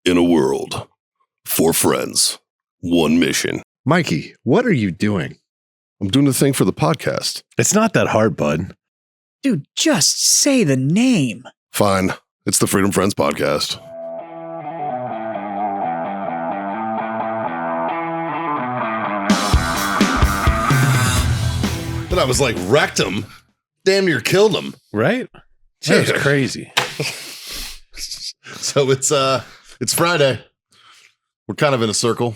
In a world, 4 friends, 1 mission. Mikey, what are you doing? I'm doing the thing for the podcast. It's not that hard, bud. Dude, just say the name. Fine. It's the Freedom Friends podcast. Then I was like, wrecked him. Damn near killed him. Right? That was crazy. So it's Friday. We're kind of in a circle.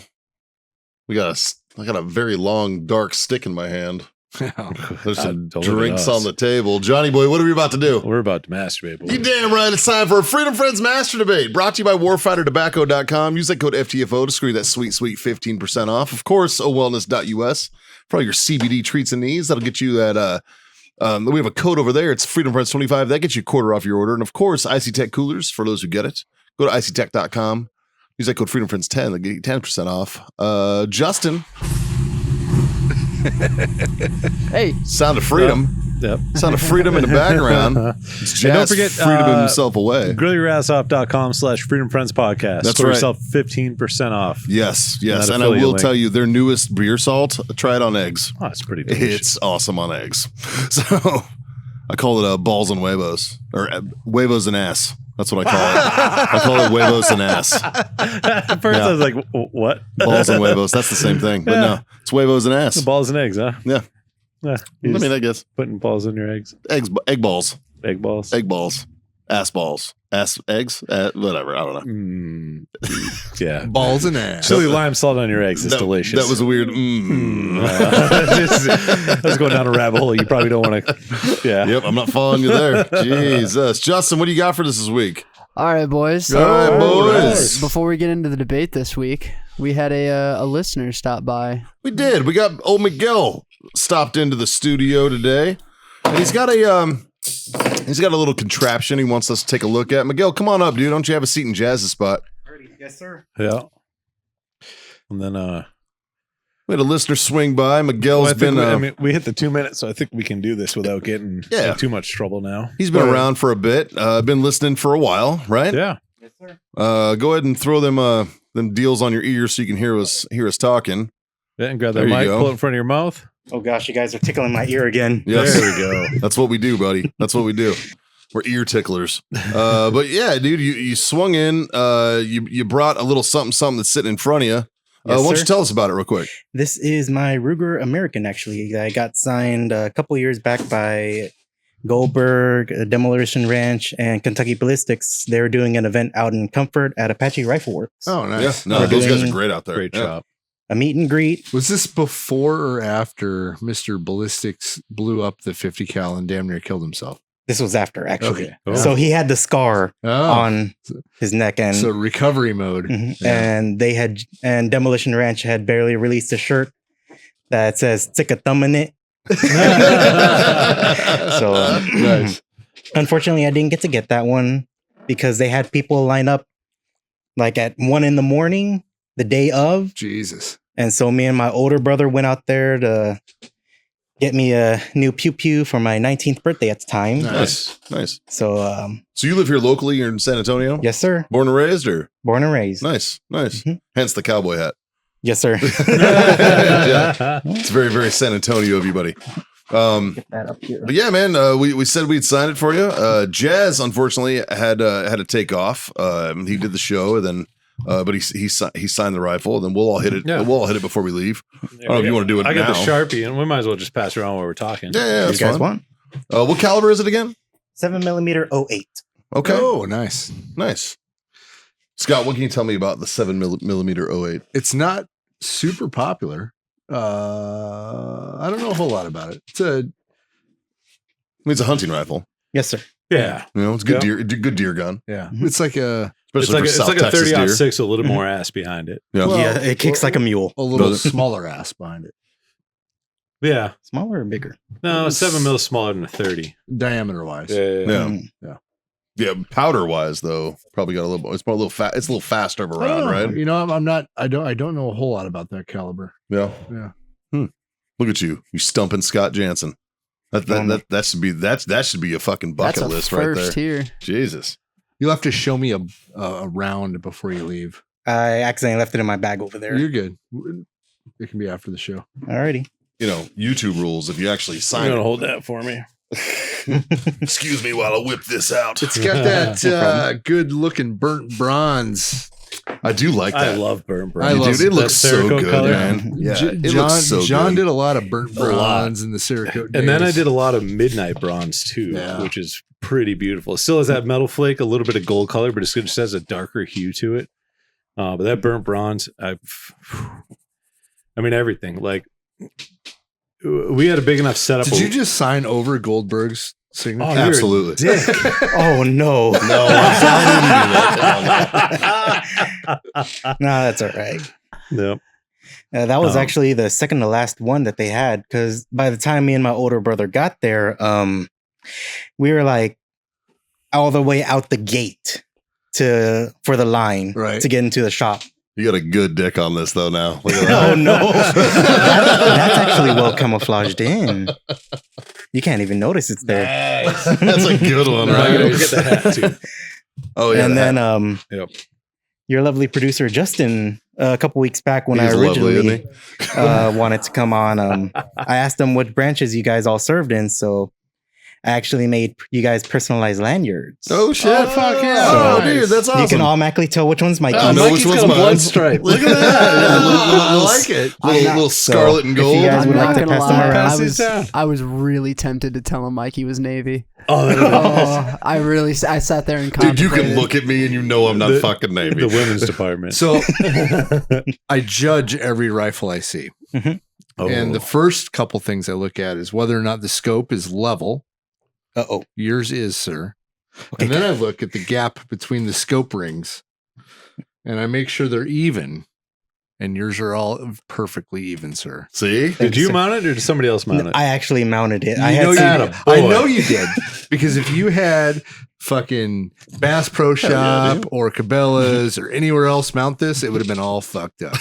I got a very long, dark stick in my hand. There's some drinks on the table. Johnny boy, what are we about to do? We're about to masturbate. Boy. You damn right. It's time for a Freedom Friends Master Debate, brought to you by warfightertobacco.com. Use that code FTFO to screw that sweet 15% off. Of course, owellness.us for all your CBD treats and needs. That'll get you at we have a code over there. It's Freedom Friends 25. That gets you a quarter off your order. And of course, Icy Tech coolers for those who get it. Go to icytech.com. Use that code Freedom Friends 10. They'll get you 10% off. Justin. Hey, Sound of freedom. Yep. Sound of freedom in the background. It's Jazz don't forget, freedom himself away. Grillyourassoff.com/Freedom Friends Podcast. That's for right. yourself 15% off. Yes. That And I will affiliate tell you, their newest beer salt, try it on eggs. Oh, it's pretty delicious. It's awesome on eggs. So I call it balls and huevos, or huevos and ass. That's what I call it. I call it huevos and ass. At first, I was like, what? Balls and huevos. That's the same thing. But no, it's huevos and ass. Balls and eggs, huh? Yeah. Yeah. I guess. Putting balls in your eggs. Egg balls. Egg balls. Egg balls. Ass balls. Ass eggs. Whatever. I don't know. Yeah. Balls and ass. Chili lime salt on your eggs is delicious. That was a weird. That's going down a rabbit hole. You probably don't want to. Yeah. Yep. I'm not following you there. Jesus. Justin, what do you got for this week? all right, boys. All right, boys. Before we get into the debate this week, we had a listener stop by. We did. We got old Miguel stopped into the studio today, and he's got a little contraption he wants us to take a look at. Miguel, come on up, dude. Don't you have a seat in Jazz's spot? Yes, sir. Yeah. And then, We had a listener swing by. Miguel's we hit the 2 minutes, so I think we can do this without getting in too much trouble now. he's been around for a bit. Been listening for a while, right? Yeah. Yes, sir. Go ahead and throw them deals on your ears so you can hear us talking. Yeah, and grab that There you mic, go. pull it in front of your mouth. Oh gosh, you guys are tickling my ear again. Yes. There we go. That's what we do, buddy. That's what we do. We're ear ticklers. But yeah, dude, you swung in. You brought a little something that's sitting in front of you. Yes, why don't sir. you tell us about it real quick? This is my Ruger American, actually. I got signed a couple years back by Goldberg, Demolition Ranch, and Kentucky Ballistics. They were doing an event out in Comfort at Apache Rifle Works. Oh, nice. Yeah, no, We're those guys are doing- great out there. Great Yeah. job. A meet and greet. Was this before or after Mr. Ballistics blew up the 50 cal and damn near killed himself? This was after, actually. Okay. Oh. So he had the scar Oh, on his neck, and so recovery mode. Mhm. Yeah. and Demolition Ranch had barely released a shirt that says "stick a thumb in it." So Nice. unfortunately, I didn't get that one because they had people line up like at 1 a.m. the day of, Jesus. and so me and my older brother went out there to get me a new pew pew for my 19th birthday at the time. Nice. So So you live here locally? You're in San Antonio? yes, sir. Born and raised, or Born and raised. nice. Mhm. Hence the cowboy hat. Yes, sir. Yeah. It's very, very San Antonio of you, buddy. Get that up here. But yeah, man, we said we'd sign it for you. Jazz, unfortunately, had to take off. He did the show, and then but he signed the rifle. And then we'll all hit it. Yeah. We'll all hit it before we leave. I don't know if you want to do it I got the now. Sharpie, and we might as well just pass around while we're talking. Yeah, You that's guys fine. want What caliber is it again? 7mm 08. Okay, Oh, nice. nice. Scott, what can you tell me about the 7mm 08? It's not super popular. I don't know a whole lot about it. I mean, it's a hunting rifle. Yes, sir. Yeah. You know, it's a good Yeah. good deer gun, It's it's like a especially It's for like South a Texas 30 deer. 6 with a little more ass behind it. Yeah. Well, Yeah, it kicks like a mule. little Does it? smaller ass behind it, Yeah. Smaller or bigger? No, 7mm is smaller than a 30. diameter wise. Yeah. Mm. Yeah, powder wise though, probably got a little. It's more a little fast. It's a little faster of a I don't round, know. right? You know, I'm not. I don't know a whole lot about that caliber. Yeah. Yeah. Look at you stumping Scott Jansen. That should be a fucking That's bucket a list right there. first here. Jesus. You'll have to show me a round before you leave. I accidentally left it in my bag over there. You're good. It can be after the show. Alrighty. YouTube rules. If you actually You're sign gonna it. hold that for me. Excuse me while I whip this out. It's got that good looking burnt bronze. I do like that. I love burnt I bronze. love Dude, it looks so Cerakote good, color. man. Yeah, it John, looks so John good. did a lot of burnt A lot. bronze in the Cerakote And then I days. did a lot of midnight bronze too, Yeah. which is pretty beautiful. It still has that metal flake, a little bit of gold color, but it just has a darker hue to it. But that burnt bronze, I mean everything. Like we had a big enough setup. Did you just sign over Goldberg's signature? Oh, you're a Absolutely. dick. Oh no. No, No, that's all right. Yep. That was actually the second to last one that they had, because by the time me and my older brother got there, we were like all the way out the gate for the line Right. to get into the shop. You got a good dick on this though now. Look at that. Oh no, that's actually well camouflaged in. You can't even notice it's there. That's a good one, I gotta right? get the hat too. Oh yeah. And that- then Yep. your lovely producer Justin, a couple weeks back when I He's lovely, originally wanted to come on, I asked him what branches you guys all served in, so I actually made you guys personalized lanyards. Oh shit! Oh, fuck yeah. Oh, Nice. dude, that's awesome. You can automatically tell which one's Mikey's. I know Mikey's which one's got a mine. blood stripe. Look at that. Yeah, I like it. Little scarlet and if you gold. guys would I'm like not to gonna pass them lie, around. Pass these down. I was really tempted to tell him Mikey was Navy. Oh, Oh, I sat there and Dude, you can contemplated. look at me and you know I'm not The- fucking Navy. the women's department. So I judge every rifle I see. Oh. And the first couple things I look at is whether or not the scope is level. Uh-oh. Yours is, sir. Okay. And then I look at the gap between the scope rings and I make sure they're even. And yours are all perfectly even, sir. See? Did you mount it or did somebody else mount it? I actually mounted it. You I know had you some, did. I know you did. Because if you had fucking Bass Pro Shop dude. or Cabela's or anywhere else mount this, it would have been all fucked up.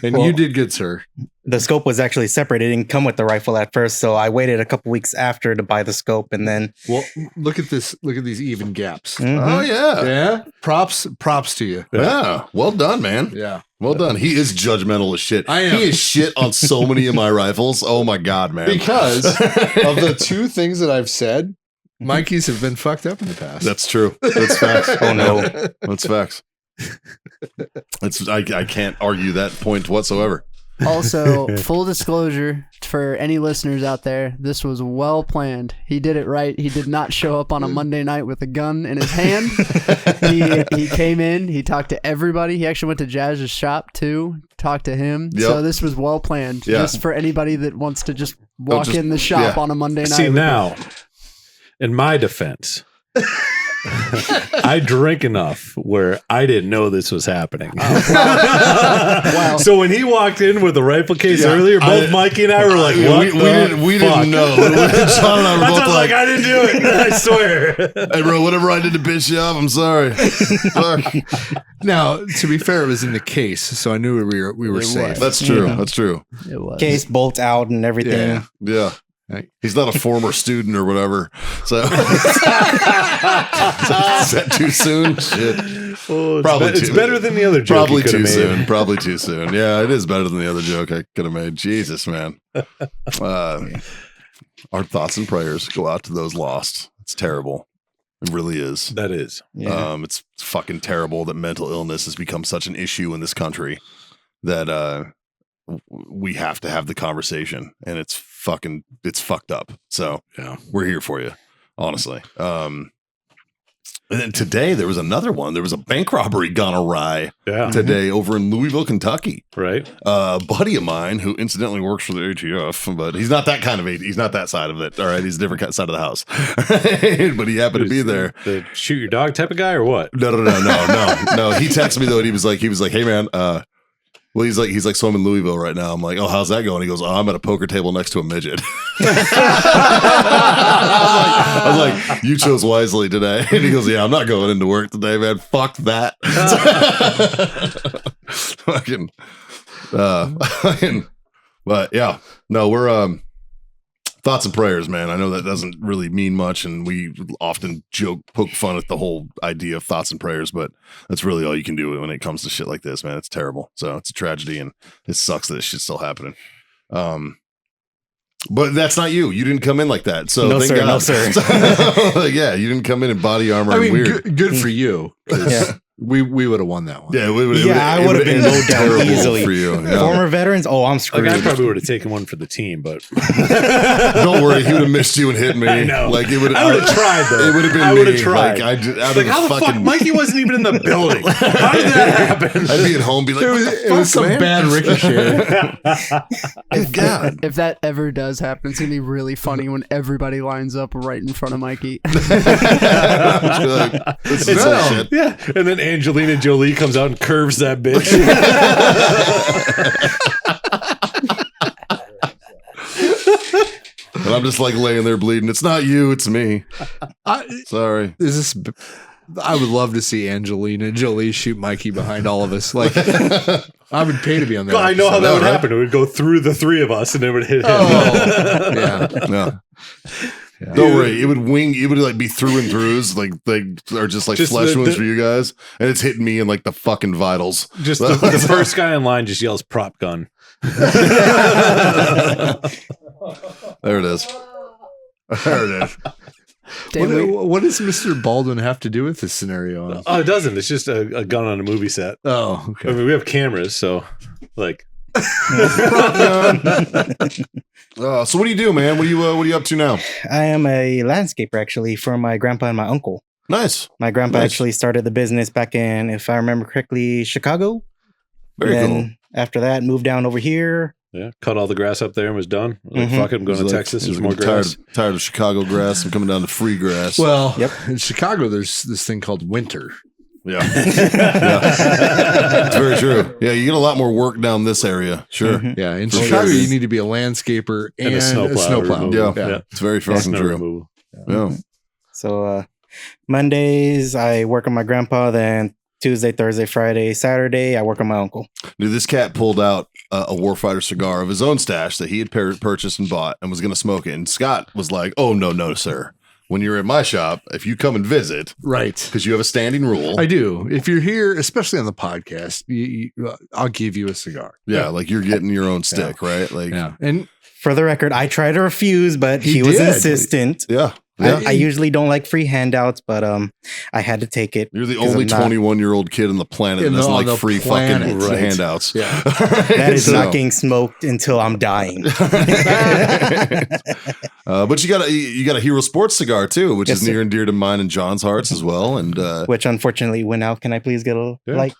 And Well- you did good, sir. the scope was actually separate. It didn't come with the rifle at first, so I waited a couple weeks after to buy the scope, and then Well, look at this. Look at these even gaps. Mhm. Oh yeah. Yeah. Props to you. Yeah. Well done, man. Yeah. Well done. He is judgmental as shit. I am. He is shit on so many of my rifles. Oh my god, man. Because of the two things that I've said, Mikey's have been fucked up in the past. That's true. That's facts. Oh, no. That's facts. I can't argue that point whatsoever. Also, full disclosure for any listeners out there, this was well planned. He did it right. He did not show up on a Monday night with a gun in his hand. He came in, he talked to everybody. He actually went to Jazz's shop too, talked to him. Yep. So this was well planned. Yeah. Just for anybody that wants to just walk just- in the shop yeah. on a Monday night. See, with now, in my defense, I drink enough where I didn't know this was happening. Wow. So when he walked in with the rifle case Yeah, earlier, both Mikey and I were like, "What? We didn't know. John and I were That's both like, I didn't do it. I swear. hey, bro, whatever I did to piss you off, I'm sorry. Fuck. Now, to be fair, it was in the case, so I knew we were It safe. was. That's true. Yeah. Is trul It was. case bolt out and everything. Yeah. Yeah. He's not a former student or whatever. So is that too soon? Shit. Oh, Probably it's too- better than the other joke Probably you could too have made. soon. Probably too soon. Yeah, it is better than the other joke I could have made. Jesus, man. Our thoughts and prayers go out to those lost. It's terrible. It really is. That is. Yeah. It's fucking terrible that mental illness has become such an issue in this country that we have to have the conversation, and it's fucked up. So Yeah. we're here for you, honestly. And then today there was another one. There was a bank robbery gone awry Yeah. today over in Louisville, Kentucky. Right. A buddy of mine who incidentally works for the ATF, but he's not that kind of he's not that side of it. All right, he's a different side of the house. But he happened to be there. The shoot your dog type of guy or what? No. He texted me though, and he was like, hey man, well, he's like, so I'm in Louisville right now. I'm like, oh, how's that going? He goes, oh, I'm at a poker table next to a midget. I was like, you chose wisely today. And he goes, yeah, I'm not going into work today, man. Fuck that. Fucking, but yeah, no, we're Thoughts and prayers, man. I know that doesn't really mean much, and we often poke fun at the whole idea of thoughts and prayers, but that's really all you can do when it comes to shit like this, man. It's terrible. So it's a tragedy, and it sucks that this shit's still happening. But that's not you. You didn't come in like that. So No, thank sir. God. No, sir. Like, yeah, you didn't come in body armor. I mean, and weird. good for you. 'Cause Yeah. We would have won that one. Yeah, I would have been mowed down terrible easily. for you. Yeah. Former veterans, oh, I'm screwed. Like I probably would have taken one for the team, but Don't worry, he would have missed you and hit me. I know. Like it would. I would have tried though. It would have been. I would have me. tried. Like, out Like of how the fuck? Mikey wasn't even in the building. How did that happen? I'd be at home, be like, It was some bad ricochet. God. If that ever does happen, it's gonna be really funny when everybody lines up right in front of Mikey. This is bullshit. Yeah, and then Angelina Jolie comes out and curves that bitch. And I'm just like laying there bleeding. It's not you, it's me. Sorry. I would love to see Angelina Jolie shoot Mikey behind all of us. Like, I would pay to be on that. I know how that would right? happen. It would go through the three of us, and it would hit him. Oh, yeah. No. Yeah. Don't worry. It would wing. It would like be through and throughs, like they are just like Just flesh the- wounds for you guys, and it's hitting me in like the fucking vitals. Just the first guy in line just yells "prop gun." There it is. There it is. What does Mr. Baldwin have to do with this scenario? Oh, it doesn't. It's just a gun on a movie set. Oh, I okay. mean, we have cameras, so like. So what do you do, man? What are you up to now? I am a landscaper actually for my grandpa and my uncle. Nice. My grandpa Nice. actually started the business back in, if I remember correctly, Chicago. Very then cool. after that, moved down over here. Yeah, cut all the grass up there and was done. Like, Mhm. fuck it, I'm going He's to like- Texas. he's There's more like, grass. Tired of Chicago grass. I'm coming down to free grass. Well, Yep. in Chicago, there's this thing called winter. yeah. Yeah. It's very true. Yeah, you get a lot more work down this area. Sure. Mhm. Yeah, in For Chicago, sure. you need to be a landscaper and, a snowplow. removal. Yeah. It's very fucking Snow true. removal. Yeah. So Mondays, I work on my grandpa. Then Tuesday, Thursday, Friday, Saturday, I work on my uncle. Dude, this cat pulled out a Warfighter cigar of his own stash that he had purchased and bought and was going to smoke it. And Scott was like, "Oh, no, sir. When you're at my shop, if you come and visit, Right. because you have a standing rule." I do. If you're here, especially on the podcast, I'll give you a cigar. Yeah, like you're getting your own stick, right? Like, Yeah. And For the record, I tried to refuse, but He he was did. insistent. yeah. Yeah. I usually don't like free handouts, but I had to take it. You're the 'cause only I'm not- 21-year-old kid on the planet that On doesn't like the free planet, fucking right. handouts. yeah. That is So- not getting smoked until I'm dying. But you got a Hero Sports cigar too, which Yes, is near sir. and dear to mine and John's hearts as well. And Which unfortunately went out. Can I please get a Yeah. light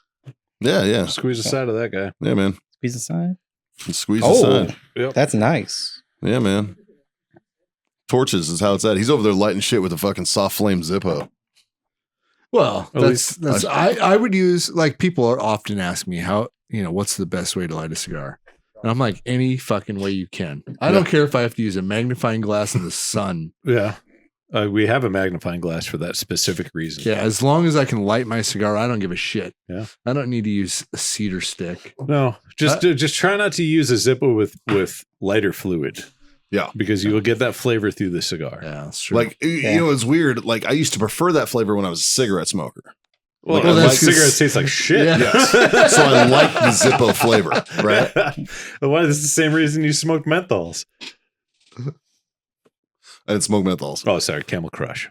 yeah, Squeeze the side of that guy. yeah, man. piece aside? Squeeze Oh, the side. that's nice. Yeah, man. Torches is how it's at. He's over there lighting shit with a fucking soft flame Zippo. Well, At that's I would use, like, people are often ask me how, what's the best way to light a cigar? And I'm like, any fucking way you can. I don't care if I have to use a magnifying glass in the sun. Yeah. We have a magnifying glass for that specific reason. Yeah, as long as I can light my cigar, I don't give a shit. Yeah. I don't need to use a cedar stick. No, just try not to use a Zippo with lighter fluid. Yeah. Because you will get that flavor through the cigar. Yeah, that's true. Like, Yeah. you know, it's weird. Like, I used to prefer that flavor when I was a cigarette smoker. Well, Like, well, I that's like cigarettes taste like shit. Yeah. Yes. So I like the Zippo flavor, right? Why is this the same reason you smoke menthols? I didn't smoke menthols. Oh, sorry, Camel Crush.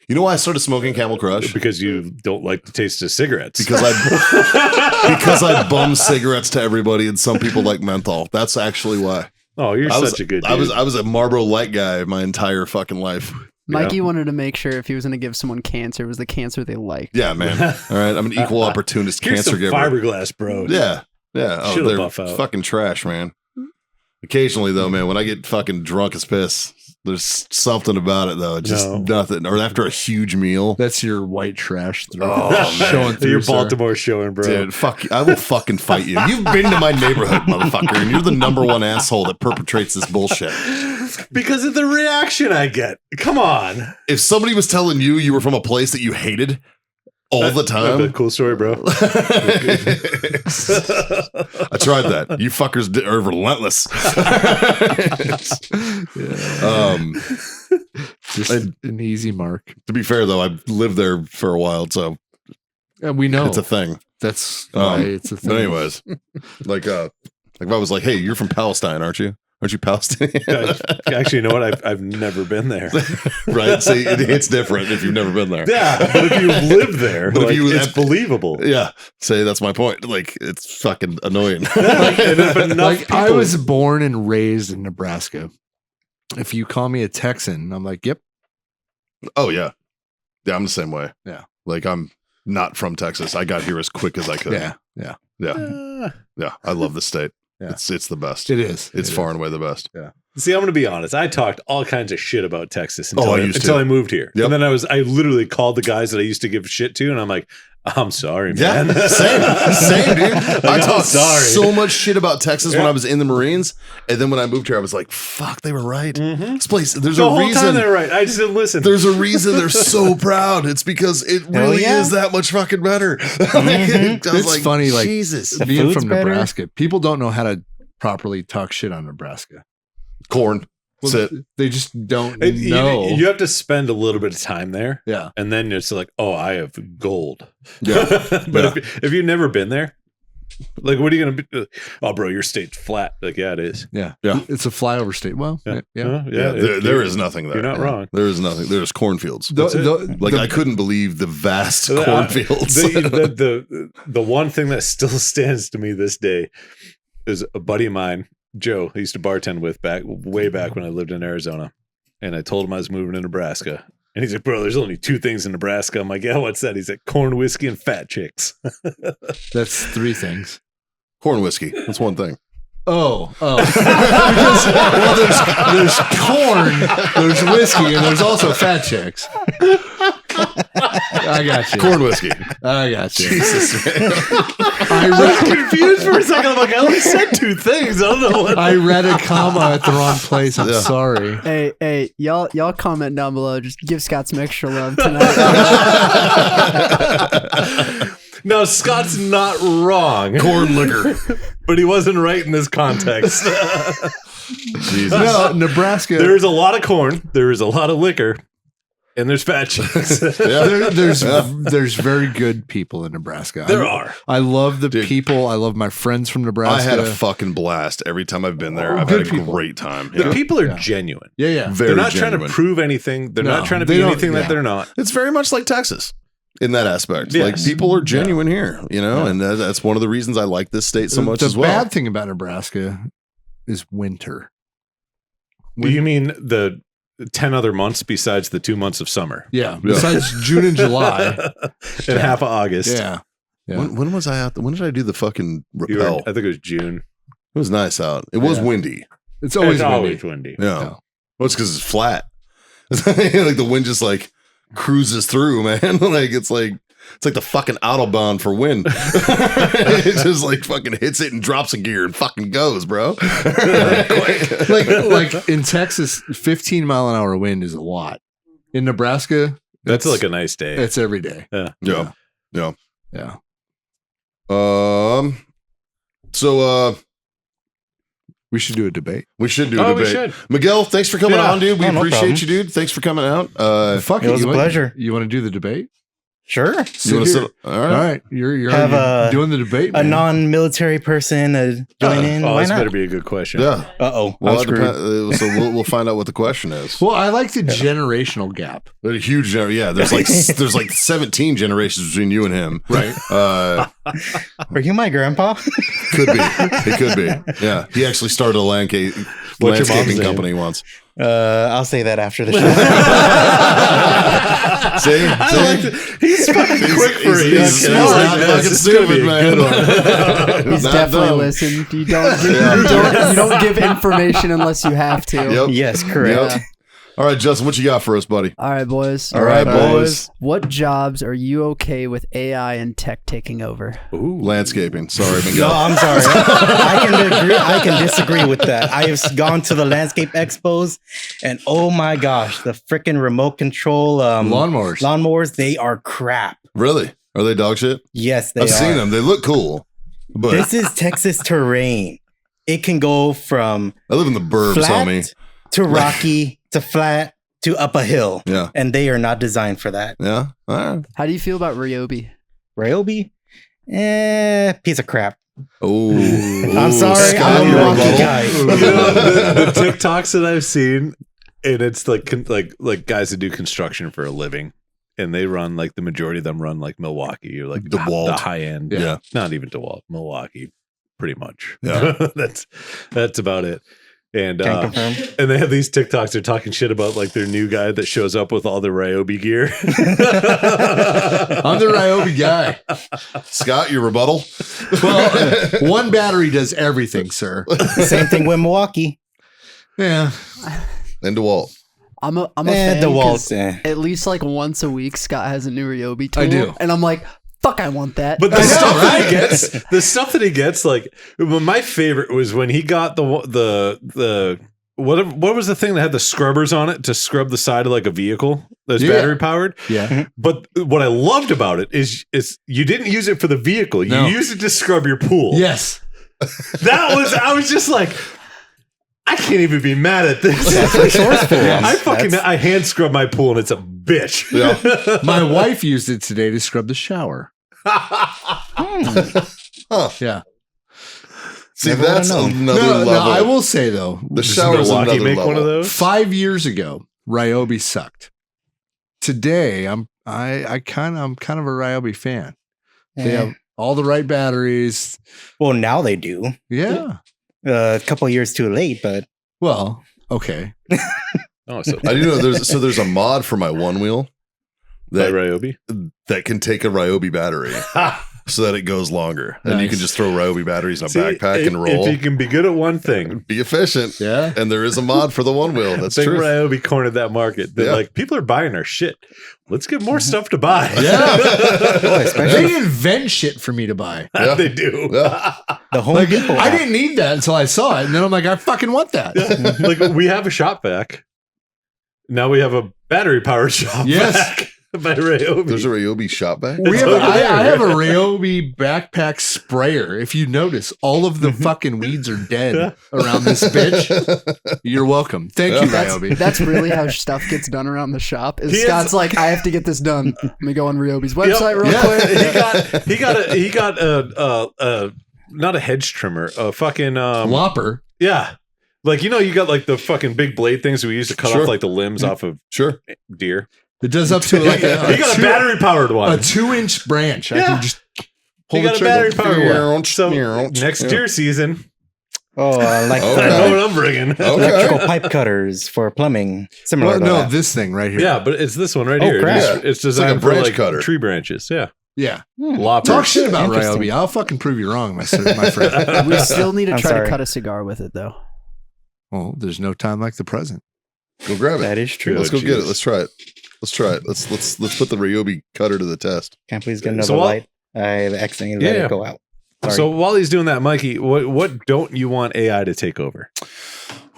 You know why I started smoking Camel Crush? Because you don't like the taste of cigarettes. Because I bum cigarettes to everybody, and some people like menthol. That's actually why. Oh, you're I was, such a good dude. I was a Marlboro Light guy my entire fucking life. Mikey wanted to make sure if he was going to give someone cancer, it was the cancer they liked. Yeah, man. All right, I'm an equal opportunist Here's cancer some giver. fiberglass, bro. Yeah, yeah. Oh, Shit'll they're buff out. fucking trash, man. Occasionally, though, man, when I get fucking drunk as piss, there's something about it, though. Just No. nothing. Or after a huge meal. That's your white trash through. Oh, man. Showing through, You're sir. Baltimore showing, bro. Dude, fuck you. I will fucking fight you. You've been to my neighborhood, motherfucker, and you're the number one asshole that perpetrates this bullshit. Because of the reaction I get. Come on. If somebody was telling you were from a place that you hated, all the time. Cool story, bro. I tried that. You fuckers are relentless. Just an easy mark. To be fair, though, I've lived there for a while, so We know it's a thing. That's why it's a thing. But anyways, like if I was like, "Hey, you're from Palestine, aren't you? Aren't you Palestinian?" Actually, you know what? I've never been there. Right? See, it's different if you've never been there. Yeah, but if you live there, But if you it's believable. Yeah, say that's my point. Like, it's fucking annoying. I was born and raised in Nebraska. If you call me a Texan, I'm like, yep. Oh yeah, I'm the same way. Yeah, like I'm not from Texas. I got here as quick as I could. Yeah. Yeah. I love the state. Yeah. It's the best. It is. It's far and away the best. Yeah. See, I'm going to be honest. I talked all kinds of shit about Texas until I I moved here. Yep. And then I literally called the guys that I used to give shit to, and I'm like, I'm sorry, Yeah, man. same, dude. I I'm talked sorry. so much shit about Texas when I was in the Marines, and then when I moved here, I was like, "Fuck, they were right." This place, there's The a whole time reason. they're right. I just didn't listen. There's a reason they're so proud. It's because it really is that much fucking better. It's funny, like Jesus, being food's from better. Nebraska, people don't know how to properly talk shit on Nebraska. corn. Well, That's it. they just don't You- know. You have to spend a little bit of time there, Yeah. and then it's like, oh, I have gold. Yeah. But if you've never been there, like, what are you going to be? Oh, bro, your state's flat. Like, yeah, it is. Yeah. Yeah. It's a flyover state. Well, yeah. Huh? Yeah, there is nothing there. You're not wrong. There is nothing. There's cornfields. Like I couldn't believe the vast cornfields. The one thing that still stands to me this day is a buddy of mine, Joe, I used to bartend with way back when I lived in Arizona. And I told him I was moving to Nebraska. And he's like, bro, there's only 2 things in Nebraska. I'm like, yeah, what's that? He's like, corn, whiskey, and fat chicks. That's 3 things. Corn whiskey. That's one thing. Oh. Because, there's corn, there's whiskey, and there's also fat chicks. I got you. Corn whiskey. I got you. Jesus, man. I was confused for a second. I'm like, I only said 2 things. I don't know what. I read a comma at the wrong place. I'm Yeah. sorry. Hey, y'all comment down below. Just give Scott some extra love tonight. No, Scott's not wrong. Corn liquor. But he wasn't right in this context. Jesus. No, Nebraska. There is a lot of corn. There is a lot of liquor. And there's fat chicks. There's very good people in Nebraska. There are. I love the Dude. people. I love my friends from I Nebraska. had a fucking blast every time I've been there. I've had Good a people. great time. The Yeah. people are Yeah. genuine. yeah. Very They're not genuine. trying to prove anything. They're No, not trying to they be don't- anything that yeah. they're not. It's very much like Texas in that aspect. Yes. Like people are genuine here, you know, and that's one of the reasons I like this state so much the as well. bad thing about Nebraska is winter. Do you mean the 10 other months besides the 2 months of summer? Yeah. Besides June and July. And half of August. Yeah. Yeah. When was I out? When did I do the fucking You were- rappel? I think it was June. It was nice out. It was Yeah. windy. It's always It's windy. always windy. Yeah. Yeah. Well, it's because it's flat. Like the wind just like cruises through, man. Like it's like the fucking Autobahn for wind. It just like fucking hits it and drops a gear and fucking goes, bro. like in Texas, 15-mile-an-hour wind is a lot. In Nebraska, That's like a nice day. it's every day. Yeah. Yeah. Yeah. Yeah. So We should do a debate. we should do a Oh, we debate. should. Miguel, thanks for coming Yeah. on, dude. We Oh, no appreciate problem. you, dude. Thanks for coming out. Fuck it was you a want- pleasure. You want to do the debate? Sure. You want Sit to here. sit? All All right. right. You're Have already a- doing the debate. A man. non-military person join in. Oh, Why this not? better be a good question. Yeah. Uh-oh. Well, I'm it screwed. depends- so we'll find out what the question is. Well, I like the generational gap. There's a huge, yeah. There's like 17 generations between you and him, Right. Uh, Are you my grandpa? could be. It could be. Yeah. He actually started a landscaping What's your mom's name? company once. I'll say that after the show. See? He's fucking quick for a young he's kid. not I like fucking this. This is gonna be stupid, a man. good one. He's Not definitely dumb. listened. You don't give information unless you have to. Yep. Yes, correct. Yep. All right, Justin, what you got for us, buddy? All right, boys. All right, boys. What jobs are you okay with AI and tech taking over? Ooh. Landscaping. Sorry, No, Miguel. I'm sorry. I can disagree with that. I have gone to the landscape expos, and oh my gosh, the freaking remote control Lawnmowers. lawnmowers, they are crap. Really? Are they dog shit? Yes, they I've are. seen them. They look cool. But This is Texas terrain. It can go from I live in the burbs, flat homie. to rocky to flat to up a hill. Yeah. And they are not designed for that. Yeah. All right. How do you feel about Ryobi? Ryobi? Piece of crap. Oh, I'm sorry, Scott, I'm a you're Milwaukee rebuttal. guy. the TikToks that I've seen, and it's like guys that do construction for a living, and they run like the majority of them run like Milwaukee or like DeWalt. the high end. Yeah. Not even DeWalt, Milwaukee, pretty much. Yeah. that's about it. And Can't confirm. and they have these TikToks. They're talking shit about like their new guy that shows up with all the Ryobi gear. I'm the Ryobi guy. Scott, your rebuttal. Well, one battery does everything, sir. Same thing with Milwaukee. Yeah. And DeWalt. I'm a fan. 'cause DeWalt. At least like once a week, Scott has a new Ryobi tool. I do. And I'm like, fuck, I want that. But the I know, stuff that he right? gets, like well, my favorite was when he got the what was the thing that had the scrubbers on it to scrub the side of like a vehicle that's Yeah. battery powered. Yeah. But what I loved about it is you didn't use it for the vehicle. You No. used it to scrub your pool. Yes. I was just like, I can't even be mad at this. That's resourceful. I hand scrub my pool and it's a bitch. Yeah. My wife used it today to scrub the shower. Huh. Yeah. See, Never that's would've known. another No, level. I will say though, The Does shower's Milwaukee another make level. one of those? 5 years ago, Ryobi sucked. Today, I'm kind of a Ryobi fan. They have all the right batteries. Well, now they do. Yeah. A couple years too late, but Well, okay. Oh, so I do know there's a mod for my one wheel that that Ryobi. that can take a Ryobi battery so that it goes longer, and you Nice. can just throw Ryobi batteries in a See, backpack if, and roll. If you can be good at one thing, Be efficient. Yeah. And there is a mod for the one wheel. That's I think true. Ryobi cornered that market. They're Yeah. like, people are buying our shit. Let's get more stuff to buy. They invent shit for me to buy. Yeah. They do. Yeah. the Home Like, Depot. I app. didn't need that until I saw it. And then I'm like, I fucking want that. Like we have a shop vac. Now we have a battery powered shop Yes. vac by Ryobi. There's a Ryobi shop bag. We It's have over there. I have a Ryobi backpack sprayer. If you notice, all of the fucking weeds are dead around this bitch. You're welcome. Thank you, Ryobi. That's really how stuff gets done around the shop. Is He is- Scott's like, I have to get this done. Let me go on Ryobi's Yep. website real Yeah. quick. he got a not a hedge trimmer, a fucking Lopper. yeah. Like you got like the fucking big blade things we used to cut Sure. off like the limbs off of Sure. deer. It does up to like he got a two- battery powered one. a 2-inch branch. I Yeah. can just pull He the got a trigger. battery powered one. So Yeah. next deer season, Oh, like Okay. I know what I'm bringing. electrical Okay. pipe cutters for plumbing. Similar Well, to no, that. this thing right here. Yeah, but it's this one right Oh, here. crap. It's It's like designed a for branch like cutter. tree branches. Yeah, Yeah. loppers. Talk shit about Interesting. Ryobi. I'll fucking prove you wrong, my friend. We still need to I'm try sorry. to cut a cigar with it, though. Well, there's no time like the present. Go grab it. That is true. Let's go get it. jeez. Let's try it. Let's put the Ryobi cutter to the test. Can't please get another So while- light. I accidentally let Yeah. it go out. Sorry. So while he's doing that, Mikey, what don't you want AI to take over?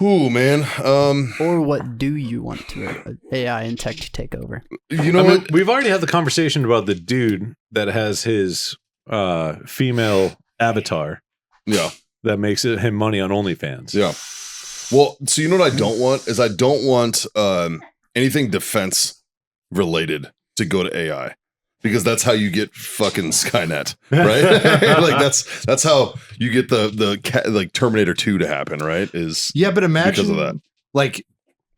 Ooh, man. Or what do you want AI and tech to take over? You know I mean, what? we've already had the conversation about the dude that has his female avatar Yeah. that makes him money on OnlyFans. Yeah. Well, so you know what I don't want is I don't want anything defense related to go to AI. Because that's how you get fucking Skynet, right? Like that's how you get the Terminator 2 to happen, right? Is Yeah, but imagine because of that. like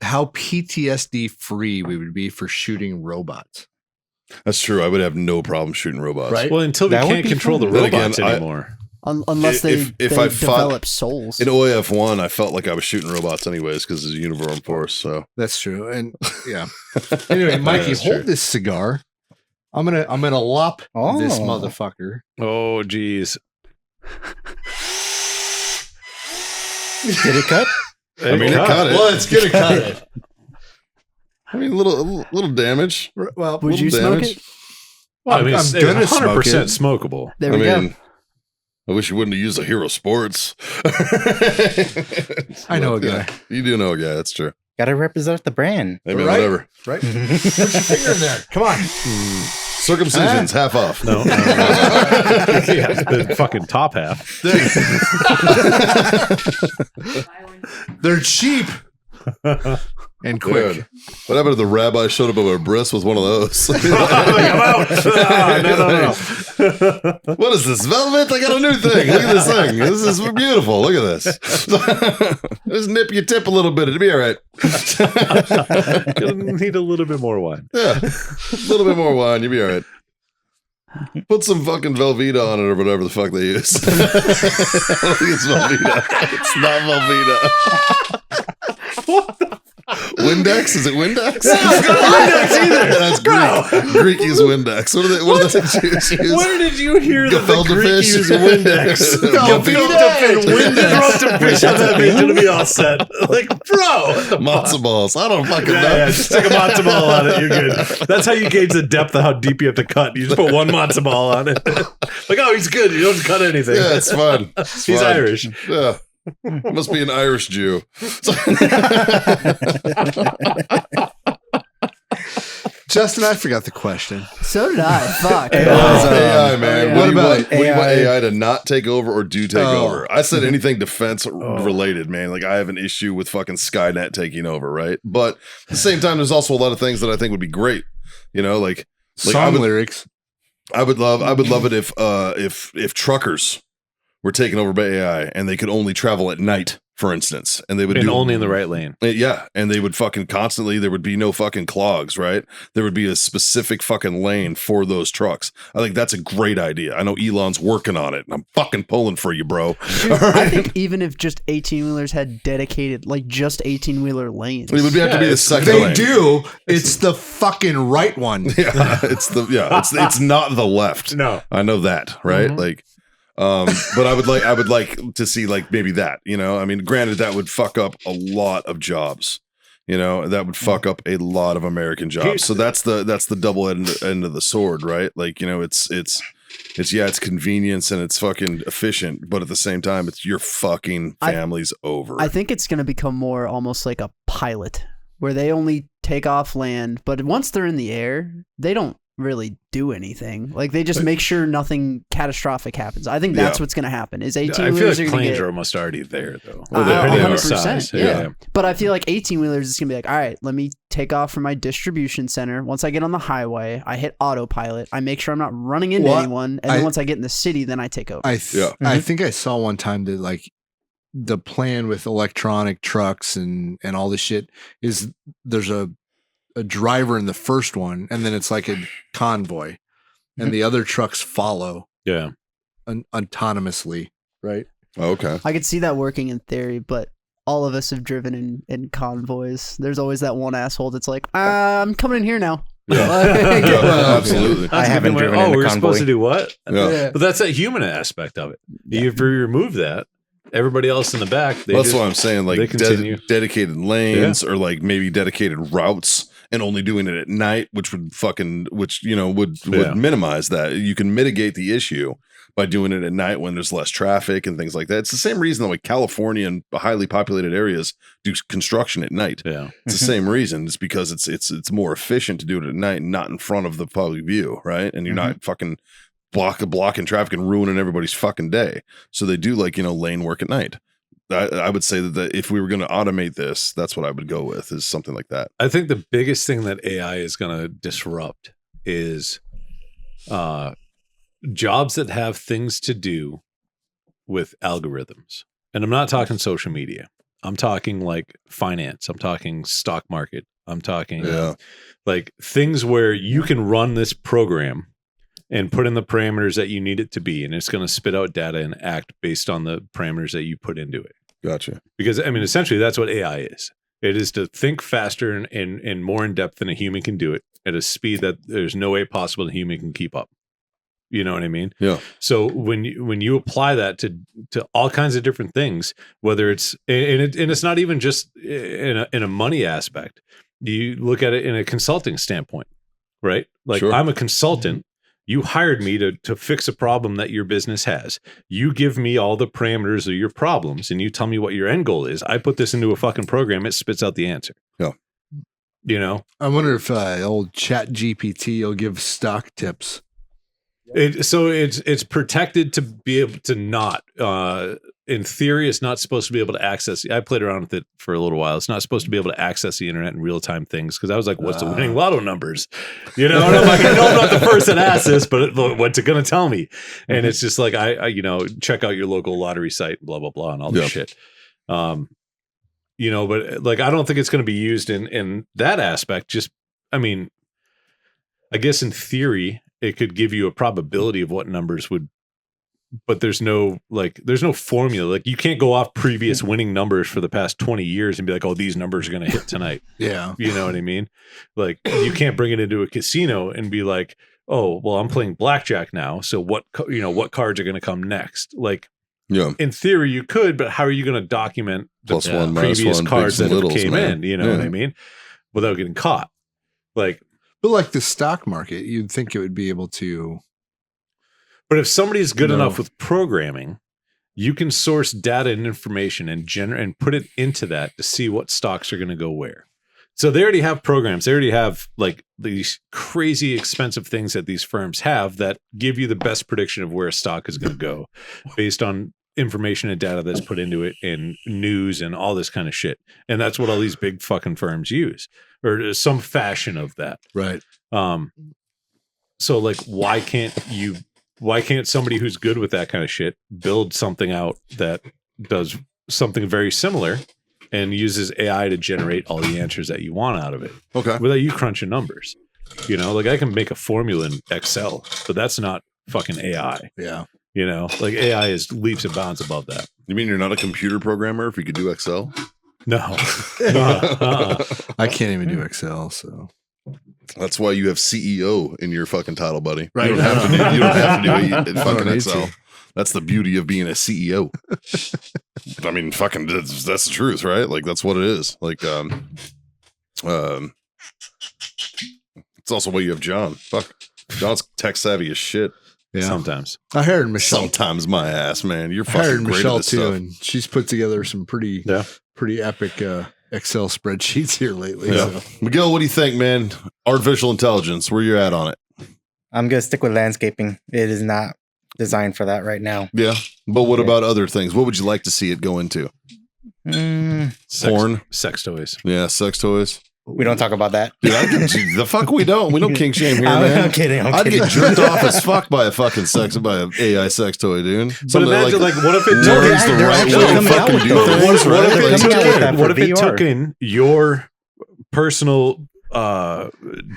how PTSD free we would be for shooting robots. That's true. I would have no problem shooting robots. Right? Well, until we That would can't be control fun. the Then again, robots I- anymore. Unless they, If they I fought- develop souls. In OAF1, I felt like I was shooting robots anyways because it's a uniform force. So That's true. And yeah. Anyway, Mikey, that's hold true. this cigar. I'm gonna lop this Oh. motherfucker. Oh, geez. Did it cut? I mean, it cut it. Well, it's gonna cut it. I mean, a little damage. Well, Would you little smoke damage. it? Well, I mean, I'm it's gonna 100% smoke smokable. There I we mean, go. I wish you wouldn't have used a Hero Sports. I know a guy. You do know a guy. That's true. Gotta represent the brand. Hey, man, Right? whatever. Right? Put your finger in there. Come on. Circumcisions half off. No. Yeah, the fucking top half. They're cheap and quick. Dude, what happened to the rabbi showed up at my breast with one of those? I'm out. No. What is this, velvet? I got a new thing. Look at this thing. This is beautiful. Look at this. Just nip your tip a little bit. It'll be all right. Gonna need a little bit more wine. Yeah, a little bit more wine. You'll be all right. Put some fucking Velveeta on it or whatever the fuck they use. I don't think it's Velveeta. It's not Velveeta. What the Windex? Is it Windex? No, it's not Windex either. That's Greek. Greek use Windex. What do they use? Where did you hear that the Gefilte Greek fish? use Windex? Gefilte Gefilte fish on that bitch. It'll be all set. Like, bro. Matzo balls. I don't fucking know. Yeah, just stick a matzo ball on it. You're good. That's how you gauge the depth of how deep you have to cut. You just put one matzo ball on it. Like, oh, he's good. You don't cut anything. Yeah, it's fun. It's He's fun. Irish. Yeah. Must be an Irish Jew. Justin, I forgot the question. So did I. Fuck. AI, man. yeah. What do you want AI? AI to not take over or do take over? I said anything defense related, man. Like I have an issue with fucking Skynet taking over, right? But at the same time, there's also a lot of things that I think would be great. You know, like Song lyrics. I would love it if truckers were taken over by AI and they could only travel at night, for instance, and they would And do only in the right lane. Yeah, and they would fucking constantly. There would be no fucking clogs, right? There would be a specific fucking lane for those trucks. I think that's a great idea. I know Elon's working on it, and I'm fucking pulling for you, bro. Dude, All I right? think even if just 18-wheelers had dedicated, like just 18-wheeler lanes. It would have to be the second They lane. do. It's the fucking right one. Yeah, it's not the left. No. I know that, right? Like, but I would like to see like maybe that, you know, I mean, granted that would fuck up a lot of jobs, you know, that would fuck up a lot of American jobs. So that's the double end of the sword, right? Like, you know, it's convenience and it's fucking efficient, but at the same time, it's your fucking family's over. I think it's going to become more almost like a pilot where they only take off land, but once they're in the air, they don't really do anything. Like they just make sure nothing catastrophic happens. I think that's what's going to happen. Is 18 I feel wheelers like are going to planes get are almost already there, though. depending on the 100%. size. Yeah. But I feel like 18 wheelers is going to be like, all right, let me take off from my distribution center. Once I get on the highway, I hit autopilot. I make sure I'm not running into anyone. And then once I get in the city, then I take over. I think I saw one time that like the plan with electronic trucks and all this shit is there's a driver in the first one, and then it's like a convoy, and the other trucks follow. Yeah. Autonomously, right? Okay. I could see that working in theory, but all of us have driven in convoys. There's always that one asshole that's like, I'm coming in here now. Yeah, absolutely. I haven't driven in a we're convoy. supposed to do what? Yeah. But that's that human aspect of it. If you remove that, everybody else in the back, That's what I'm saying. they Like continue. dedicated lanes or like maybe dedicated routes and only doing it at night, which would minimize that. You can mitigate the issue by doing it at night when there's less traffic and things like that. It's the same reason that like California and highly populated areas do construction at night. Yeah. It's the same reason. It's because it's more efficient to do it at night, not in front of the public view, right? And you're not fucking blocking traffic and ruining everybody's fucking day. So they do like, you know, lane work at night. I would say that if we were going to automate this, that's what I would go with, is something like that. I think the biggest thing that AI is going to disrupt is jobs that have things to do with algorithms. And I'm not talking social media. I'm talking like finance. I'm talking stock market. I'm talking like things where you can run this program and put in the parameters that you need it to be, and it's going to spit out data and act based on the parameters that you put into it. Gotcha. Because, I mean, essentially, that's what AI is. It is to think faster and more in depth than a human can do it at a speed that there's no way possible a human can keep up. You know what I mean? Yeah. So when you apply that to all kinds of different things, whether it's and it's not even just in a money aspect. You look at it in a consulting standpoint, right? Like I'm a consultant. You hired me to fix a problem that your business has. You give me all the parameters of your problems and you tell me what your end goal is. I put this into a fucking program. It spits out the answer. Yeah. You know, I wonder if old Chat GPT will give stock tips. so it's protected to be able to not. In theory, it's not supposed to be able to access. I played around with it for a little while. It's not supposed to be able to access the internet and real time things because I was like, "What's the winning lotto numbers?" You know, and I'm like, I know I'm not the first that asked this, but what's it going to tell me? And it's just like I check out your local lottery site, blah blah blah, and all this shit. But like I don't think it's going to be used in that aspect. Just, I mean, I guess in theory it could give you a probability of what numbers would. But there's no formula. Like you can't go off previous winning numbers for the past 20 years and be like, oh, these numbers are going to hit tonight. Yeah. You know what I mean? Like you can't bring it into a casino and be like, oh, well, I'm playing blackjack now. So what cards are going to come next? Like, in theory you could, but how are you going to document the +1, previous -1, cards bigs that and littles, came man. in? You know what I mean? Without getting caught. Like, But like the stock market, you'd think it would be able to. But if somebody's good enough with programming, you can source data and information and put it into that to see what stocks are going to go where. So they already have programs. They already have like these crazy expensive things that these firms have that give you the best prediction of where a stock is going to go based on information and data that's put into it and news and all this kind of shit. And that's what all these big fucking firms use, or some fashion of that. Right. So like, why can't somebody who's good with that kind of shit build something out that does something very similar and uses AI to generate all the answers that you want out of it? Okay. Without you crunching numbers. You know, like I can make a formula in Excel, but that's not fucking AI. Yeah. You know, like AI is leaps and bounds above that. You mean you're not a computer programmer if you could do Excel? No. I can't even do Excel, so. That's why you have CEO in your fucking title, buddy. Right. You don't have to do it in I fucking don't need Excel. to. That's the beauty of being a CEO. I mean, fucking, that's the truth, right? Like, that's what it is. Like, it's also why you have John. Fuck. John's tech savvy as shit. Yeah. Sometimes. I hired Michelle. Sometimes my ass, man. You're I hired fucking great Michelle at this too, stuff. and she's put together some pretty epic Excel spreadsheets here lately. Yeah. So. Miguel, what do you think, man? Artificial intelligence, where you're at on it? I'm gonna stick with landscaping. It is not designed for that right now. Yeah. But what about other things? What would you like to see it go into? Porn? Sex toys. Yeah, sex toys. We don't talk about that. Dude, the fuck we don't. We don't kink shame here, man. I'm kidding. I'd get jerked off as fuck by an AI sex toy, dude. But Something imagine, like, what if it learns the they're right actually way to coming out fucking with do those. things, What right? if Like, it coming out with that what for if it VR? took in your personal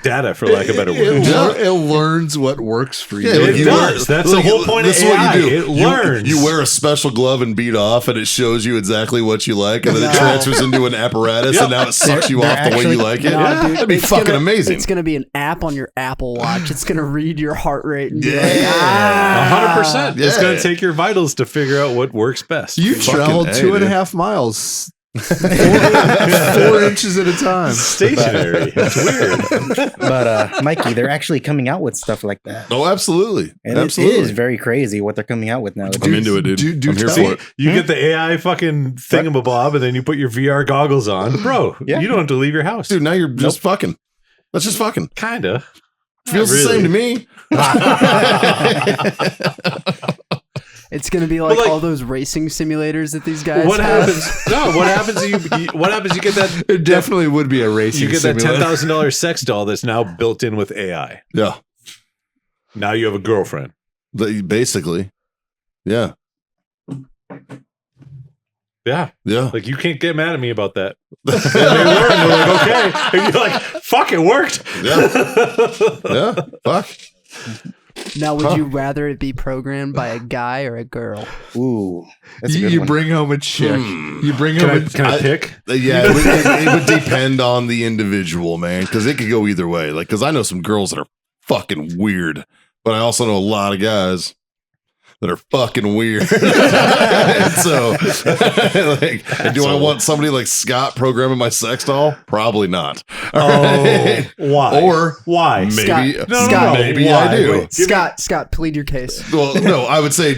data, for lack of a better word? It learns what works for you. Yeah, like It you does. That's the whole point of this is what AI. you do. It learns. You wear a special glove and beat off, and it shows you exactly what you like, and then it No. transfers into an apparatus, and now it sucks you They're off the way you actually- like it. Nah, dude, That'd be it's fucking gonna- amazing. It's going to be an app on your Apple Watch. It's going to read your heart rate and be like, Yeah. ah. 100%. It's Yeah. going to take your vitals to figure out what works best. You Fucking traveled A, 2.5 miles, 4 inches at a time. Stationary. It's weird. But Mikey, they're actually coming out with stuff like that. Oh, absolutely. And Absolutely. it is very crazy what they're coming out with now. I'm into it, dude. I'm here tell for me. it. You get the AI fucking thingamabob, and then you put your VR goggles on. Bro, Yeah. you don't have to leave your house. Dude, now you're just fucking. That's just fucking. Kinda. Feels the same to me. It's going to be like, like- all those racing simulators that these guys What have. happens? No, what happens? What happens? You get that. It definitely would be a racing You get that simulator. $10,000 sex doll that's now built in with AI. Yeah. Now you have a girlfriend. Basically. Yeah. Yeah, Yeah. like you can't get mad at me about that. And they learn. They're like, okay, and you're like, fuck, it worked. Yeah. Fuck. Now, would you rather it be programmed by a guy or a girl? Ooh, that's a good You one. bring home a chick. You bring Can home I, can I pick? Yeah, it would depend on the individual, man, because it could go either way. Like, because I know some girls that are fucking weird, but I also know a lot of guys. that are fucking weird. And so, like, do I want somebody like Scott programming my sex doll? Probably not. Why? Or why? maybe, Scott, maybe why? I do. Wait, Scott, plead your case. Well, no, I would say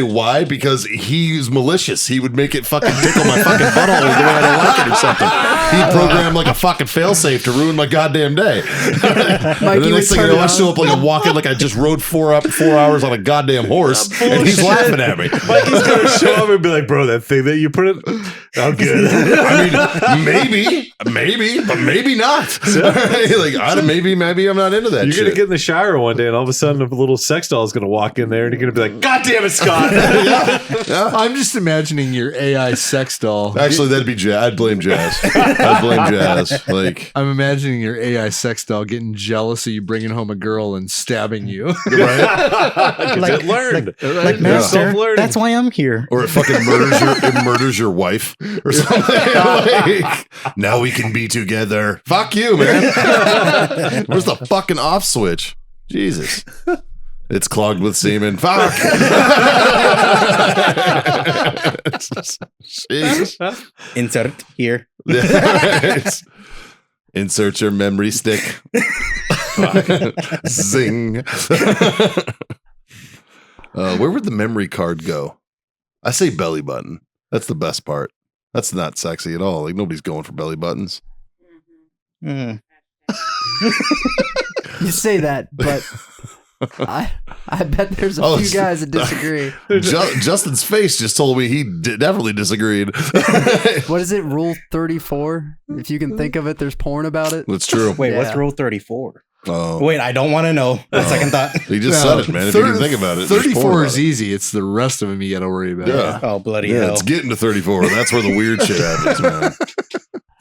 why? Because he's malicious. He would make it fucking tickle my fucking butthole the way I don't like it or something. He'd program like a fucking failsafe to ruin my goddamn day. And the next thing you know, I show up like I'm walking like I just rode 4 hours on a goddamn horse, and he's laughing at me. Mikey's gonna show up and be like, "Bro, that thing that you put it, oh good." I mean, maybe, but maybe not. Like, maybe I'm not into that. You're shit. gonna get in the shower one day, and all of a sudden, a little sex doll is gonna walk in there, and you're gonna be like, "God damn it, Scott!" yeah. I'm just imagining your AI sex doll. Actually, that'd be Jazz. I'd blame Jazz. I'd blame Jazz. Like, I'm imagining your AI sex doll getting jealous of you bringing home a girl and stabbing you. right? Like, it learned. Like, master, Self-learning. that's why I'm here. Or it fucking murders your wife or something. Like, now we can be together. Fuck you, man. Where's the fucking off switch? Jesus. It's clogged with semen. Fuck. Jesus. Insert here. Insert your memory stick. Zing. Where would the memory card go? I say belly button. That's the best part. That's not sexy at all. Like, nobody's going for belly buttons. Mm. You say that, but I bet there's a few guys that disagree. Justin's face just told me he definitely disagreed. What is it? Rule 34? If you can think of it, there's porn about it. That's true. Wait, what's Yeah. rule 34? Oh, Wait, I don't want to know. Second thought. he just said it, man. If you can think about it, there's porn 34 about is it. easy. It's the rest of them you got to worry about. Yeah. Oh, bloody Yeah, hell. it's getting to 34. That's where the weird shit happens, man.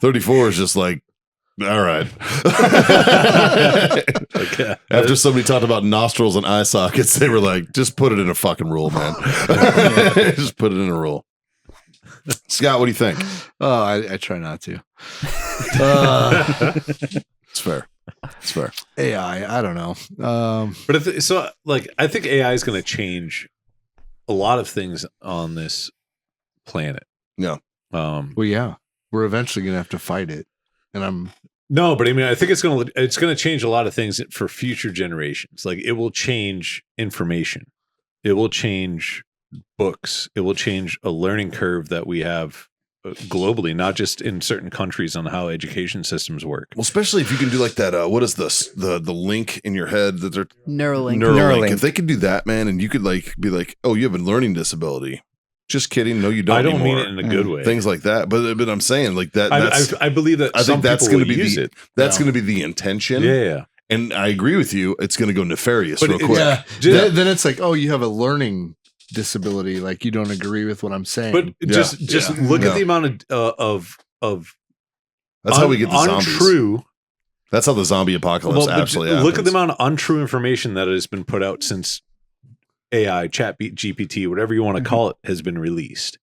34 is just like, all right. Okay. After somebody talked about nostrils and eye sockets, they were like, just put it in a fucking rule, man. Just put it in a rule. Scott, what do you think? Oh, I try not to. It's fair. It's fair. AI, I don't know. But I think AI is going to change a lot of things on this planet. Yeah. Well, yeah, we're eventually going to have to fight it. And No, but I mean, I think it's going to change a lot of things for future generations. Like, it will change information. It will change books. It will change a learning curve that we have globally, not just in certain countries, on how education systems work. Well, especially if you can do like that. What is this? The link in your head that they're Neuralink. Neuralink. If they could do that, man, and you could like be like, oh, you have a learning disability. Just kidding. No, you don't. I don't anymore. mean it in a good way. Things like that. But I'm saying like that. I believe that I think that's going going to be it. That's going to be the intention. Yeah. And I agree with you. It's going to go nefarious But real quick. yeah, Yeah. then it's like, oh, you have a learning disability. Like, you don't agree with what I'm saying. But just look at the amount of That's how we get the zombies. untrue. That's how the zombie apocalypse actually happens. Look at the amount of untrue information that has been put out since AI, GPT, whatever you want to call it, has been released.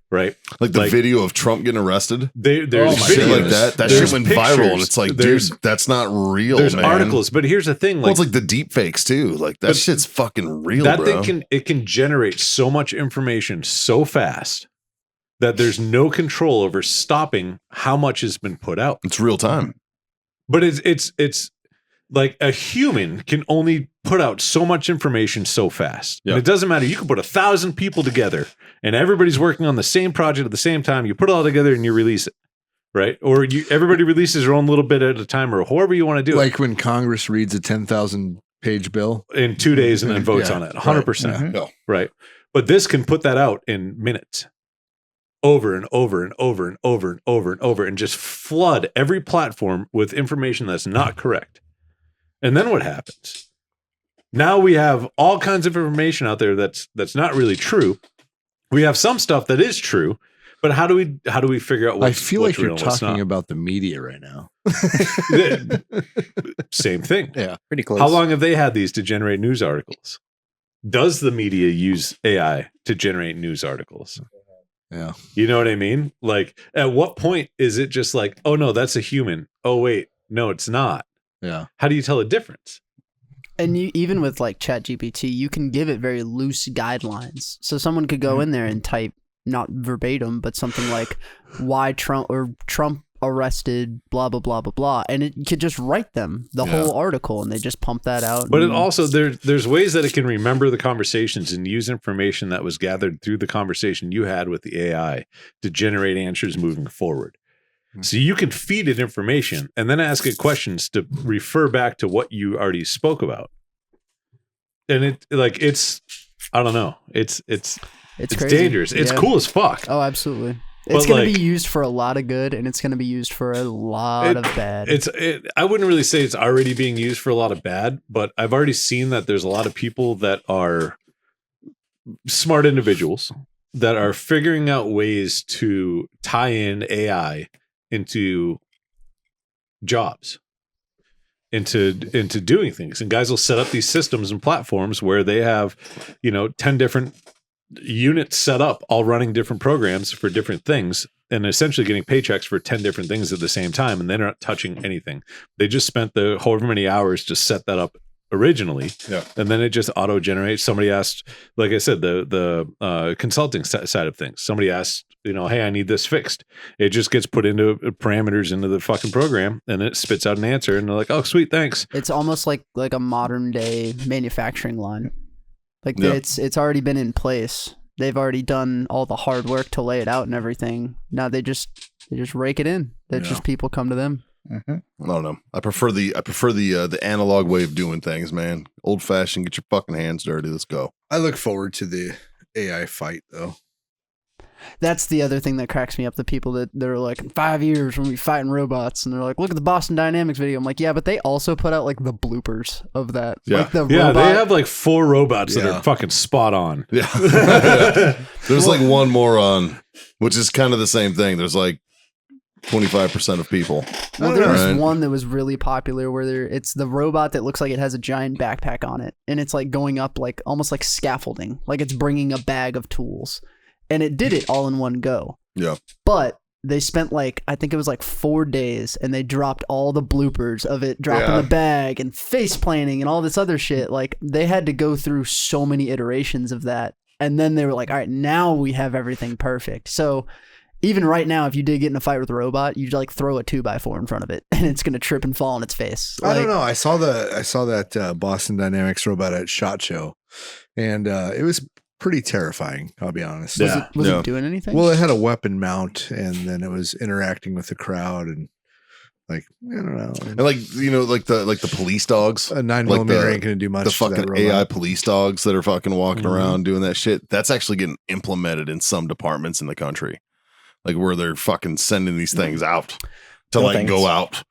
Right, like the video of Trump getting arrested. There's shit like videos. that. That There's shit went pictures. viral, and it's like, dude, that's not real. There's man. articles, but here's the thing: Well, it's like the deep fakes too. Like that shit's fucking real, that bro. thing can generate so much information so fast that there's no control over stopping how much has been put out. It's real time. But it's like a human can only put out so much information so fast. Yeah. And it doesn't matter. You can put 1,000 people together and everybody's working on the same project at the same time. You put it all together and you release it. Right. Or everybody releases their own little bit at a time, or however you want to do it. Like when Congress reads a 10,000 page bill In 2 days and then votes Yeah, on it. 100%. right. Yeah. Right. But this can put that out in minutes. Over and over and over and over and over and over, and just flood every platform with information that's not correct. And then what happens? Now we have all kinds of information out there that's not really true. We have some stuff that is true, but how do we figure out I feel like you're real and what's talking not? about the media right now. Same thing. Yeah. Pretty close. How long have they had these to generate news articles? Does the media use AI to generate news articles? Yeah. You know what I mean? Like, at what point is it just like, oh no, that's a human. Oh wait, no, it's not. Yeah. How do you tell a difference? And you, even with like ChatGPT, you can give it very loose guidelines. So someone could go in there and type, not verbatim, but something like why Trump arrested blah blah blah blah blah, and it could just write them the whole article, and they just pump that out. But it also there's ways that it can remember the conversations and use information that was gathered through the conversation you had with the AI to generate answers moving forward. So you can feed it information and then ask it questions to refer back to what you already spoke about. And it's I don't know. It's crazy. dangerous. It's cool as fuck. Oh, absolutely. It's going to be used for a lot of good, and it's going to be used for a lot of bad. I wouldn't really say it's already being used for a lot of bad, but I've already seen that there's a lot of people that are smart individuals that are figuring out ways to tie in AI into jobs, into doing things. And guys will set up these systems and platforms where they have, 10 different units set up, all running different programs for different things, and essentially getting paychecks for 10 different things at the same time, and they're not touching anything. They just spent the however many hours to set that up originally, and then it just auto generates. Somebody asked, like I said, the consulting side of things, somebody asked, hey, I need this fixed. It just gets put into parameters into the fucking program, and it spits out an answer, and they're like, oh, sweet, thanks. It's almost like a modern day manufacturing line. Like it's already been in place. They've already done all the hard work to lay it out and everything. Now they just rake it in. Just people come to them. Mm-hmm. I don't know. I prefer the analog way of doing things, man. Old fashioned. Get your fucking hands dirty. Let's go. I look forward to the AI fight, though. That's the other thing that cracks me up. The people that they're like, in 5 years when we fighting robots, and they're like, look at the Boston Dynamics video. I'm like, yeah, but they also put out like the bloopers of that. Yeah, like they have like 4 robots that are fucking spot on. Yeah. There's like one moron, which is kind of the same thing. There's like 25% of people. Well, there was one that was really popular where it's the robot that looks like it has a giant backpack on it, and it's like going up like almost like scaffolding, like it's bringing a bag of tools. And it did it all in one go. Yeah. But they spent I think it was 4 days, and they dropped all the bloopers of it dropping the bag and face planting and all this other shit. Like, they had to go through so many iterations of that. And then they were like, all right, now we have everything perfect. So even right now, if you did get in a fight with a robot, you throw a 2x4 in front of it, and it's going to trip and fall on its face. I don't know. I saw that Boston Dynamics robot at SHOT Show, and it was pretty terrifying, I'll be honest. Was it doing anything? Well, it had a weapon mount, and then it was interacting with the crowd, and I don't know. And the police dogs. A 9mm ain't gonna do much. The fucking AI police dogs that are fucking walking around doing that shit. That's actually getting implemented in some departments in the country. Like, where they're fucking sending these things out to go out